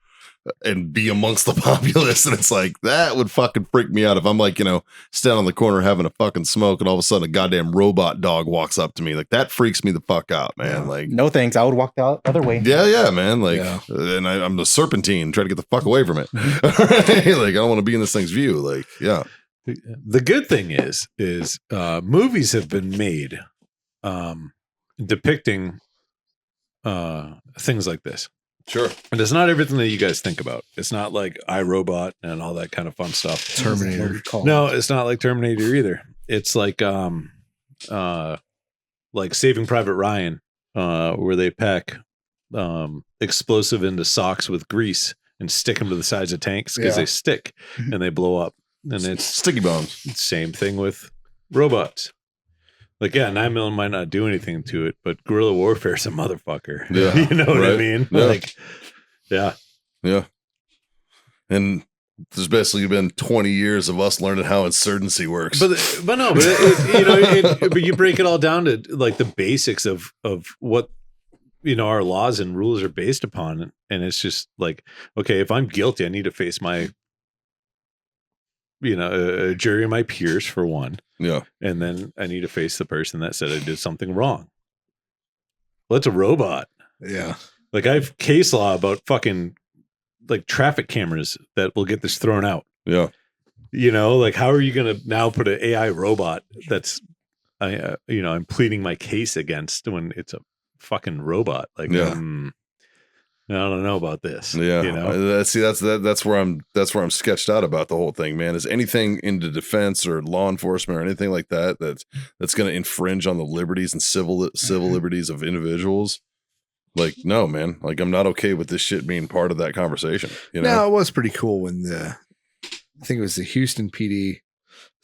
and be amongst the populace. And it's like, that would fucking freak me out if I'm standing on the corner having a fucking smoke, and all of a sudden a goddamn robot dog walks up to me. Like, that freaks me the fuck out, man. Yeah. Like, no thanks. I would walk the other way. Yeah, man. And I'm the serpentine, try to get the fuck away from it. Like, I don't want to be in this thing's view. Like, yeah. The good thing is movies have been made depicting things like this. Sure. And it's not everything that you guys think about. It's not like iRobot and all that kind of fun stuff. Terminator. No, it's not like Terminator either. It's like Saving Private Ryan, where they pack explosive into socks with grease and stick them to the sides of tanks because they stick and they blow up. And it's sticky bombs. Same thing with robots. 9mm might not do anything to it, but guerrilla warfare is a motherfucker. Yeah. You know what I mean? Yeah. Yeah. And there's basically been 20 years of us learning how insurgency works. But you break it all down to the basics of what our laws and rules are based upon, and it's just okay, if I'm guilty, I need to face my a jury of my peers for one. Yeah. And then I need to face the person that said I did something wrong. Well, it's a robot. Yeah. I have case law about fucking traffic cameras that will get this thrown out. Yeah. How are you going to now put an AI robot that's, I'm pleading my case against when it's a fucking robot? I don't know about this. Yeah, You know? that's where I'm sketched out about the whole thing, man. Is anything into defense or law enforcement or anything like that that's going to infringe on the liberties and civil liberties of individuals? Like, no, man. Like, I'm not okay with this shit being part of that conversation. You know, No, it was pretty cool when I think it was the Houston PD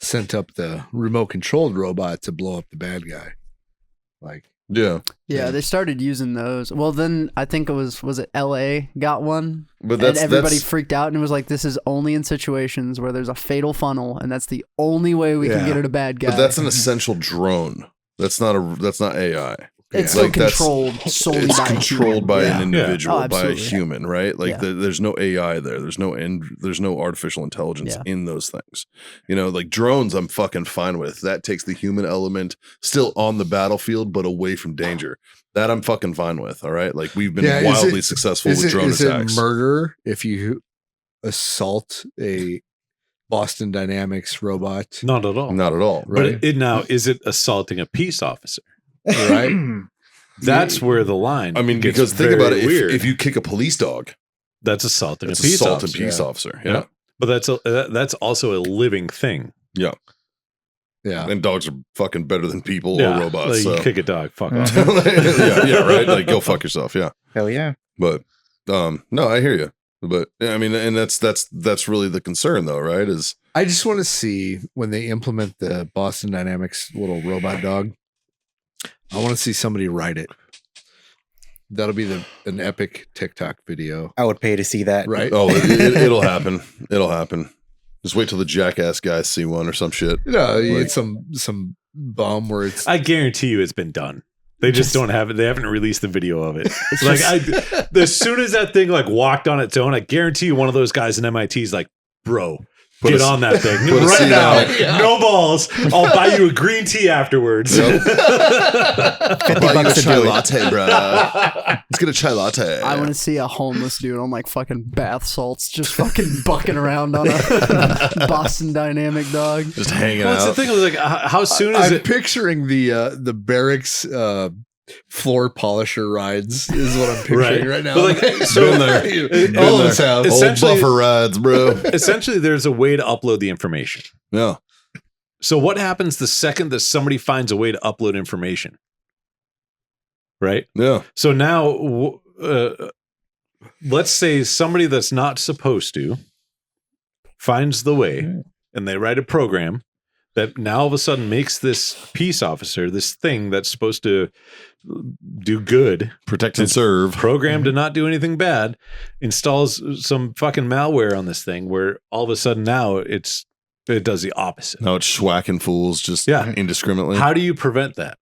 sent up the remote controlled robot to blow up the bad guy. Like, yeah, Yeah, they started using those. Well, then I think it was it LA got one? but And everybody freaked out and was like, this is only in situations where there's a fatal funnel, and that's the only way we can Yeah. get at a bad guy. but that's an essential drone. That's not AI. It's Like, still controlled solely It's by a controlled human. by Yeah. an individual, Oh, by a absolutely. human, right? Like Yeah. there's no AI there. There's no artificial intelligence Yeah. in those things. You know, like drones, I'm fucking fine with. That takes the human element still on the battlefield, but away from danger. That I'm fucking fine with. All right, like we've been Yeah, is wildly it- successful is with drone it attacks. murder if you assault a Boston Dynamics robot? Not at all. Not at all. Right. But now, is it assaulting a peace officer? Right? That's where the line. I mean, gets because think very about it. Weird. If you kick a police dog, that's assaulting it's a peace assault officer. and peace officer. Yeah. Yeah. But that's also a living thing. Yeah. And dogs are fucking better than people Yeah, or robots. like, So. you kick a dog, fuck off. yeah, right. Like go fuck yourself. Yeah. Hell yeah. But no, I hear you. But I mean, and that's really the concern, though, right? Is I just want to see when they implement the Boston Dynamics little robot dog. I want to see somebody ride it. That'll be an epic TikTok video, I would pay to see that. right? oh, it'll happen. It'll happen. Just wait till the jackass guys see one or some shit. No, Like- it's some bum where it's I guarantee you, it's been done. They just don't have it. They haven't released the video of it. It's Like just- as soon as that thing like walked on its own, I guarantee you, one of those guys in MIT is like, "Bro, Put get a- on that thing put a right seat now. on it. No balls. I'll buy you a green tea afterwards." Yep. $50 to chai do it. latte, bro. Let's get a chai latte. I want to see a homeless dude on like fucking bath salts just fucking bucking around on a Boston Dynamic dog. just hanging Well, that's the out. thing. I was like, how soon is I'm it? picturing the barracks floor polisher rides is what I'm picturing right now. But like, so Been there. Been all of us have. Old essentially- buffer rides, bro. Essentially, there's a way to upload the information. Yeah. So what happens the second that somebody finds a way to upload information? Right? Yeah. So now, let's say somebody that's not supposed to finds the way, and they write a program that now all of a sudden makes this peace officer, this thing that's supposed to do good, Protect and serve. programmed to not do anything bad, installs some fucking malware on this thing where all of a sudden now it does the opposite. Now it's schwacking fools just Yeah. indiscriminately. How do you prevent that?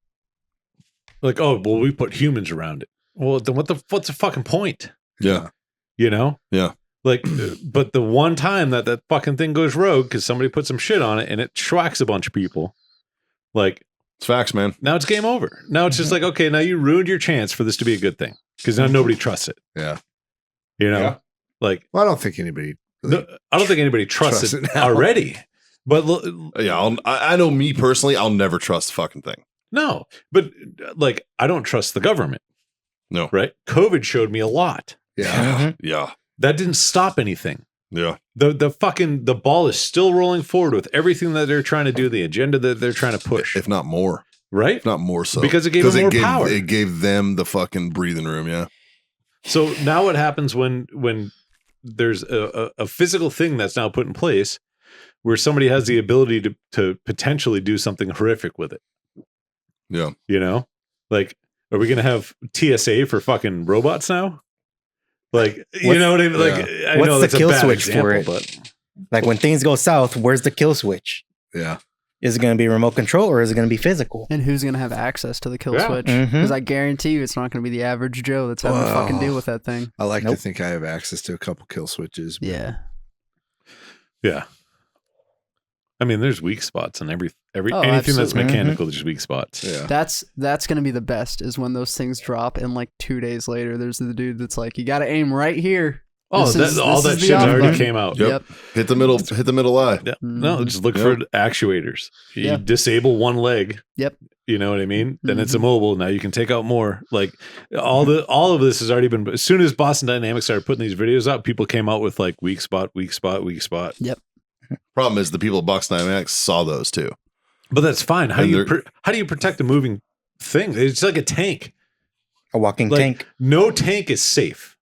Like, oh, well, we put humans around it. Well, then what's the fucking point? Yeah. You know? Yeah. Like, but the one time that fucking thing goes rogue because somebody put some shit on it and it schwacks a bunch of people, like, It's facts, man. now it's game over. Now it's just like, okay, now you ruined your chance for this to be a good thing because now nobody trusts it. Yeah. You know? Yeah. Like, Well, I don't think anybody. no, I don't think anybody trusts Trust it it now. already. But Yeah. I know me personally, I'll never trust the fucking thing. no, but like, I don't trust the government. No. Right? COVID showed me a lot. Yeah. Yeah. That didn't stop anything. Yeah. The ball is still rolling forward with everything that they're trying to do, the agenda that they're trying to push, If not more. right? If not more so. Because it gave them more power. It gave them the fucking breathing room. Yeah. So now what happens when there's a physical thing that's now put in place where somebody has the ability to potentially do something horrific with it? Yeah. You know, like, are we going to have TSA for fucking robots now? Like, you know what I mean? Like, I What's know the that's kill a bad switch for example, it? but Like when things go south, where's the kill switch? Yeah. Is it going to be remote control or is it going to be physical? And who's going to have access to the kill Yeah. switch? Mhm. Because I guarantee you it's not going to be the average Joe that's having to fucking deal with that thing. I like Nope. to think I have access to a couple kill switches. but- Yeah. yeah. I mean, there's weak spots in every Oh, anything that's absolutely. mechanical. There's weak spots. Yeah. That's going to be the best is when those things drop and like 2 days later there's the dude that's like, you got to aim right here. Oh, This is- all this that is the shit off already button. came out. Yep. Hit the middle eye. Yeah. No, Mhm. just look Yep. for actuators. You Yeah. disable one leg. Yep. You know what I mean? Then it's immobile. Now you can take out more. Like all of this has already been. As soon as Boston Dynamics started putting these videos up, people came out with like weak spot, weak spot, weak spot. Yep. Problem is the people at Boston Dynamics saw those too. But that's fine. How do you protect a moving thing? It's like a tank. A walking Like, tank. No tank is safe.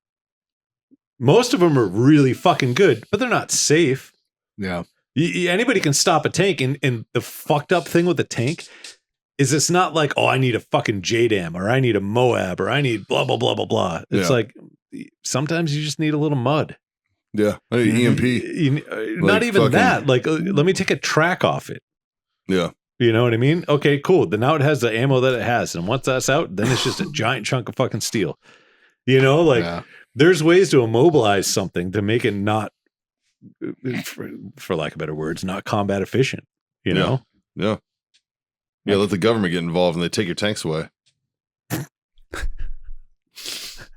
Most of them are really fucking good, but they're not safe. Yeah. Anybody can stop a tank, and the fucked up thing with the tank is it's not like, oh, I need a fucking JDAM or I need a Moab or I need blah, blah, blah, blah, blah. It's like sometimes you just need a little mud. Yeah. EMP. Not even that. Like, let me take a track off it. Yeah. You know what I mean? Okay, cool. Then now it has the ammo that it has. And once that's out, then it's just a giant chunk of fucking steel. You know, like there's ways to immobilize something to make it not, for lack of better words, not combat efficient, you know? Yeah. Yeah, let the government get involved and they take your tanks away. I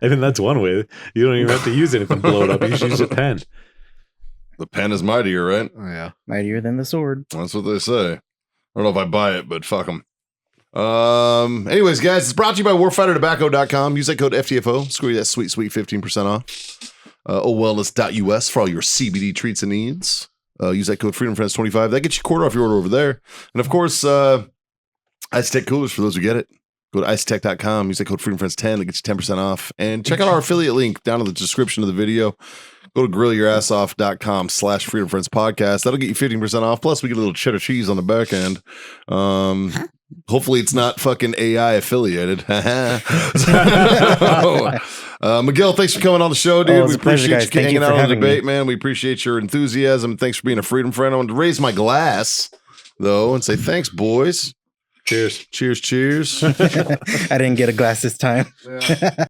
think that's one way. You don't even have to use anything to blow it up. You just use a pen. The pen is mightier, right? Oh, yeah. Mightier than the sword. That's what they say. I don't know if I buy it, but fuck them. Anyways, guys, it's brought to you by warfightertobacco.com. Use that code FTFO. Screw you that sweet 15% off. Wellness.us for all your CBD treats and needs. Use that code FreedomFriends25. That gets you a quarter off your order over there. And of course, Ice Tech coolers for those who get it. Go to icetech.com. Use that code FreedomFriends10. That gets you 10% off. And check out our affiliate link down in the description of the video. Go to grillyourassoff.com/freedomfriendspodcast. That'll get you 15% off. Plus, we get a little cheddar cheese on the back end. Hopefully, it's not fucking AI affiliated. Miguel, thanks for coming on the show, dude. We appreciate you hanging out on the debate, man. We appreciate your enthusiasm. Thanks for being a freedom friend. I want to raise my glass, though, and say thanks, boys. Cheers. Cheers, cheers. I didn't get a glass this time. Yeah.